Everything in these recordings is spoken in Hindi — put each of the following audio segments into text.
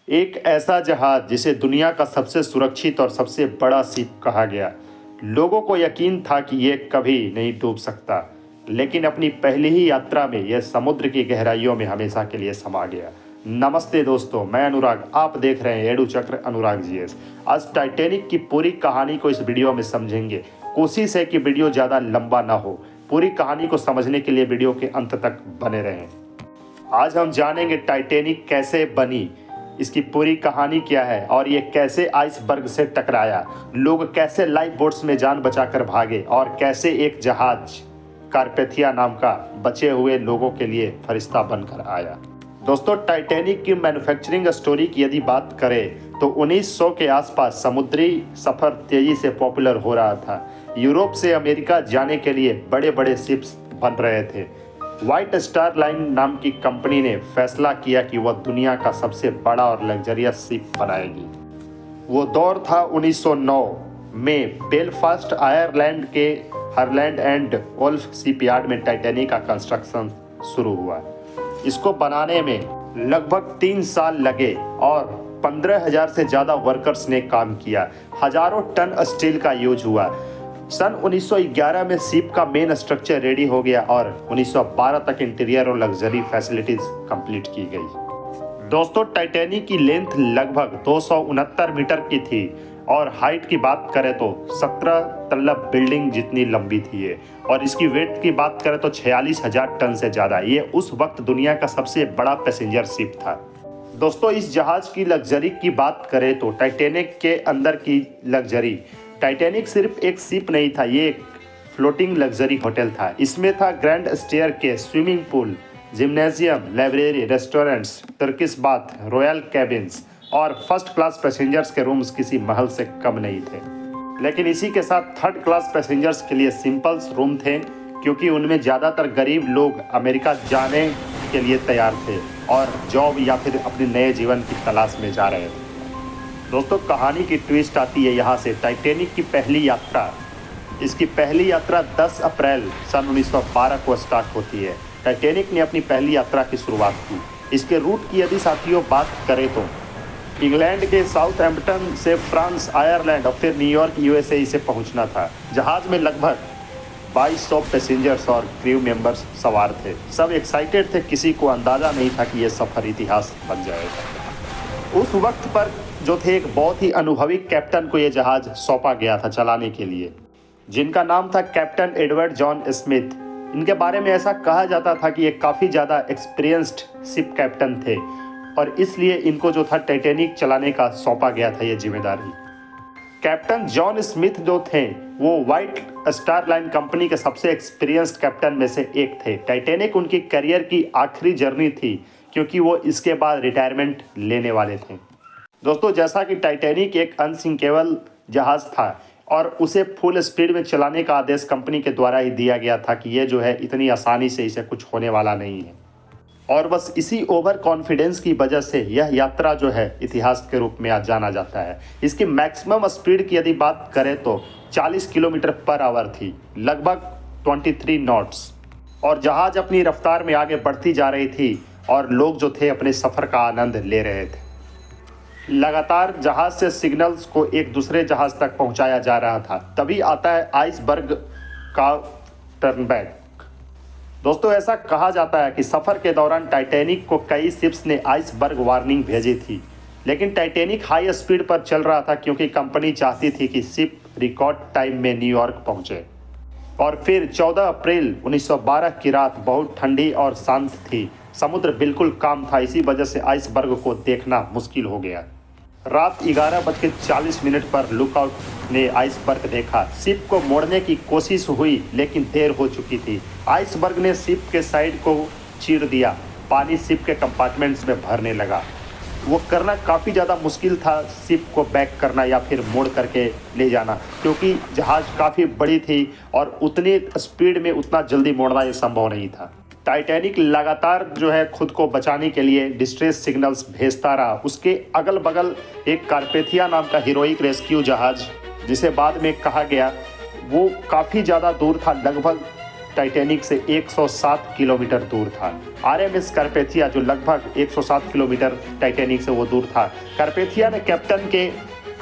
एक ऐसा जहाज जिसे दुनिया का सबसे सुरक्षित और सबसे बड़ा शिप कहा गया। लोगों को यकीन था कि यह कभी नहीं डूब सकता, लेकिन अपनी पहली ही यात्रा में यह समुद्र की गहराइयों में हमेशा के लिए समा गया। नमस्ते दोस्तों, मैं अनुराग, आप देख रहे हैं एडू चक्र अनुराग जीएस। आज टाइटैनिक की पूरी कहानी को इस वीडियो में समझेंगे। कोशिश है कि वीडियो ज़्यादा लंबा ना हो। पूरी कहानी को समझने के लिए वीडियो के अंत तक बने रहें। आज हम जानेंगे टाइटैनिक कैसे बनी, इसकी पूरी कहानी क्या है और ये कैसे आइसबर्ग से टकराया, लोग कैसे लाइफ बोट्स में जान बचाकर भागे और कैसे एक जहाज कारपेथिया नाम का बचे हुए लोगों के लिए फरिश्ता बनकर आया। दोस्तों, टाइटैनिक की मैन्युफैक्चरिंग स्टोरी की यदि बात करें तो 1900 के आसपास समुद्री सफ़र तेज़ी से पॉपुलर हो रहा था। यूरोप से अमेरिका जाने के लिए बड़े बड़े शिप्स बन रहे थे। व्हाइट स्टार लाइन नाम की कंपनी ने फैसला किया कि वह दुनिया का सबसे बड़ा और लग्जरियस शिप बनाएगी। वो दौर था 1909 में बेलफास्ट आयरलैंड के हरलैंड एंड वोल्फ शिपयार्ड में टाइटैनिक का कंस्ट्रक्शन शुरू हुआ। इसको बनाने में लगभग 3 साल लगे और 15,000 से ज़्यादा वर्कर्स ने काम किया। हजारों टन स्टील का यूज हुआ। सन 1911 में शिप का मेन स्ट्रक्चर रेडी हो गया और 1912 तक इंटीरियर और लग्जरी फैसिलिटीज कंप्लीट की गई। दोस्तों, टाइटैनिक की लेंथ लगभग 269 मीटर की थी और हाइट की बात करें तो 17 तल्लब बिल्डिंग जितनी लंबी थी ये, और इसकी वेट की बात करें तो 46,000 टन से ज़्यादा। ये उस वक्त दुनिया का सबसे बड़ा पैसेंजर शिप था। दोस्तों, इस जहाज की लग्जरी की बात करें तो टाइटैनिक के अंदर की लग्जरी, टाइटैनिक सिर्फ एक शिप नहीं था, ये एक फ्लोटिंग लग्जरी होटल था। इसमें था grand staircase, swimming pool, gymnasium, library, restaurants, Turkish bath, royal cabins और फर्स्ट क्लास पैसेंजर्स के रूम्स किसी महल से कम नहीं थे। लेकिन इसी के साथ थर्ड क्लास पैसेंजर्स के लिए सिंपल रूम थे, क्योंकि उनमें ज़्यादातर गरीब लोग अमेरिका जाने के लिए तैयार थे और जॉब या फिर अपने नए जीवन की तलाश में जा रहे थे। दोस्तों, कहानी की ट्विस्ट आती है यहाँ से। टाइटैनिक की पहली यात्रा, इसकी पहली यात्रा 10 अप्रैल सन 1912 को स्टार्ट होती है। टाइटैनिक ने अपनी पहली यात्रा की शुरुआत की। इसके रूट की यदि साथियों बात करें तो इंग्लैंड के साउथहैम्पटन से फ्रांस, आयरलैंड और फिर न्यूयॉर्क यूएसए से पहुंचना था। जहाज में लगभग 2200 पैसेंजर्स और क्रू मेंबर्स सवार थे। सब एक्साइटेड थे, किसी को अंदाज़ा नहीं था कि यह सफ़र इतिहास बन जाएगा। उस वक्त पर जो थे एक बहुत ही अनुभवी कैप्टन को यह जहाज सौंपा गया था चलाने के लिए, जिनका नाम था कैप्टन एडवर्ड जॉन स्मिथ। इनके बारे में ऐसा कहा जाता था कि ये काफ़ी ज़्यादा एक्सपीरियंस्ड शिप कैप्टन थे और इसलिए इनको जो था टाइटैनिक चलाने का सौंपा गया था ये जिम्मेदारी। कैप्टन जॉन स्मिथ जो थे वो व्हाइट स्टार लाइन कंपनी के सबसे एक्सपीरियंस्ड कैप्टन में से एक थे। टाइटैनिक उनकी करियर की आखिरी जर्नी थी, क्योंकि वो इसके बाद रिटायरमेंट लेने वाले थे। दोस्तों, जैसा कि टाइटैनिक एक अनसिंकेबल जहाज़ था और उसे फुल स्पीड में चलाने का आदेश कंपनी के द्वारा ही दिया गया था कि ये जो है इतनी आसानी से इसे कुछ होने वाला नहीं है, और बस इसी ओवर कॉन्फिडेंस की वजह से यह यात्रा जो है इतिहास के रूप में आज जाना जाता है। इसकी मैक्सिमम स्पीड की यदि बात करें तो 40 किलोमीटर पर आवर थी, लगभग 23 नॉट्स, और जहाज अपनी रफ्तार में आगे बढ़ती जा रही थी और लोग जो थे अपने सफ़र का आनंद ले रहे थे। लगातार जहाज से सिग्नल्स को एक दूसरे जहाज तक पहुंचाया जा रहा था। तभी आता है आइसबर्ग का टर्नबैक। दोस्तों, ऐसा कहा जाता है कि सफ़र के दौरान टाइटैनिक को कई शिप्स ने आइसबर्ग वार्निंग भेजी थी, लेकिन टाइटैनिक हाई स्पीड पर चल रहा था क्योंकि कंपनी चाहती थी कि शिप रिकॉर्ड टाइम में न्यूयॉर्क पहुंचे। और फिर 14 अप्रैल 1912 की रात बहुत ठंडी और शांत थी। समुद्र बिल्कुल काम था, इसी वजह से आइसबर्ग को देखना मुश्किल हो गया। रात 11:40 पर लुकआउट ने आइसबर्ग देखा। शिप को मोड़ने की कोशिश हुई, लेकिन देर हो चुकी थी। आइसबर्ग ने शिप के साइड को चीर दिया। पानी शिप के कंपार्टमेंट्स में भरने लगा। वो करना काफ़ी ज़्यादा मुश्किल था, शिप को बैक करना या फिर मोड़ करके ले जाना, क्योंकि जहाज़ काफ़ी बड़ी थी और उतनी स्पीड में उतना जल्दी मोड़ना ये संभव नहीं था। टाइटैनिक लगातार जो है खुद को बचाने के लिए डिस्ट्रेस सिग्नल्स भेजता रहा। उसके अगल बगल एक कारपेथिया नाम का हीरोइक रेस्क्यू जहाज, जिसे बाद में कहा गया, वो काफ़ी ज़्यादा दूर था। लगभग टाइटैनिक से 107 किलोमीटर दूर था। आरएमएस कार्पेथिया जो लगभग 107 किलोमीटर टाइटैनिक से वो दूर था।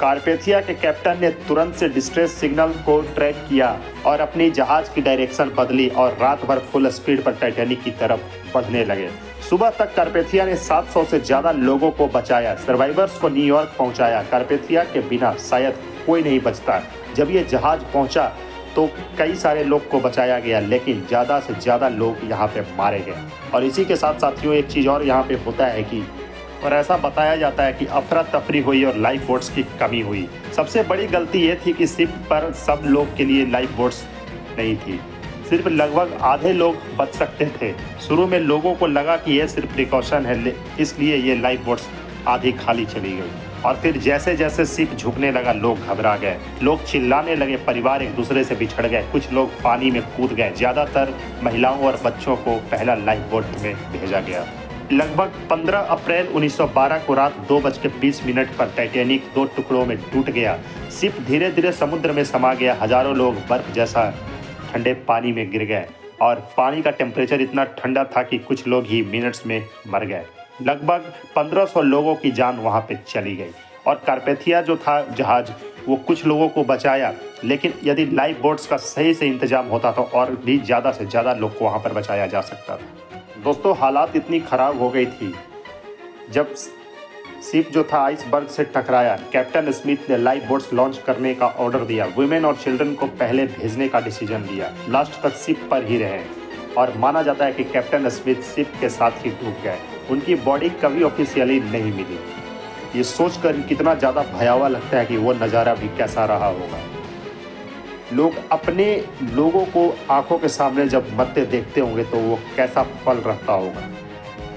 कार्पेथिया के कैप्टन ने तुरंत से डिस्ट्रेस सिग्नल को ट्रैक किया और अपनी जहाज की डायरेक्शन बदली और रात भर फुल स्पीड पर टाइटैनिक की तरफ बढ़ने लगे। सुबह तक कार्पेथिया ने 700 से ज़्यादा लोगों को बचाया, सर्वाइवर्स को न्यूयॉर्क पहुंचाया। कार्पेथिया के बिना शायद कोई नहीं बचता। जब ये जहाज पहुंचा तो कई सारे लोग को बचाया गया, लेकिन ज़्यादा से ज़्यादा लोग यहाँ पे मारे गए। और इसी के साथ साथियों एक चीज़ और यहाँ पे होता है कि और ऐसा बताया जाता है कि अफरा तफरी हुई और लाइफ बोट्स की कमी हुई। सबसे बड़ी गलती ये थी कि शिप पर सब लोग के लिए लाइफ बोट्स नहीं थी, सिर्फ लगभग आधे लोग बच सकते थे। शुरू में लोगों को लगा कि यह सिर्फ प्रिकॉशन है, इसलिए ये लाइफ बोट्स आधी खाली चली गई। और फिर जैसे जैसे शिप झुकने लगा लोग घबरा गए, लोग चिल्लाने लगे, परिवार एक दूसरे से बिछड़ गए, कुछ लोग पानी में कूद गए। ज़्यादातर महिलाओं और बच्चों को पहला लाइफ बोट में भेजा गया। लगभग 15 अप्रैल 1912 को रात 2:20 पर टाइटैनिक 2 टुकड़ों में टूट गया। शिप धीरे धीरे समुद्र में समा गया। हजारों लोग बर्फ जैसा ठंडे पानी में गिर गए और पानी का टेम्परेचर इतना ठंडा था कि कुछ लोग ही मिनट्स में मर गए। लगभग 1500 लोगों की जान वहाँ पे चली गई। और कार्पेथिया जो था जहाज वो कुछ लोगों को बचाया, लेकिन यदि लाइफ बोट्स का सही से इंतजाम होता तो और भी ज़्यादा से ज़्यादा लोग को वहाँ पर बचाया जा सकता था। दोस्तों हालात इतनी ख़राब हो गई थी, जब शिप जो था आइसबर्ग से टकराया, कैप्टन स्मिथ ने लाइफ बोट्स लॉन्च करने का ऑर्डर दिया। वुमेन और चिल्ड्रन को पहले भेजने का डिसीजन लिया। लास्ट तक शिप पर ही रहे और माना जाता है कि कैप्टन स्मिथ शिप के साथ ही डूब गए। उनकी बॉडी कभी ऑफिशियली नहीं मिली। ये सोचकर कितना ज़्यादा भयावह लगता है कि वो नज़ारा भी कैसा रहा होगा। लोग अपने लोगों को आंखों के सामने जब मरते देखते होंगे तो वो कैसा पल रहता होगा।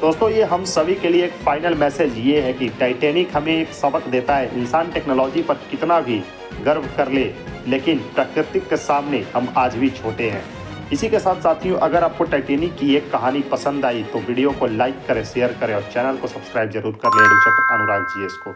दोस्तों ये हम सभी के लिए एक फाइनल मैसेज ये है कि टाइटैनिक हमें एक सबक देता है, इंसान टेक्नोलॉजी पर कितना भी गर्व कर ले, लेकिन प्राकृतिक के सामने हम आज भी छोटे हैं। इसी के साथ साथियों अगर आपको टाइटैनिक की एक कहानी पसंद आई तो वीडियो को लाइक करें, शेयर करें और चैनल को सब्सक्राइब जरूर कर लें। अनुराग GS को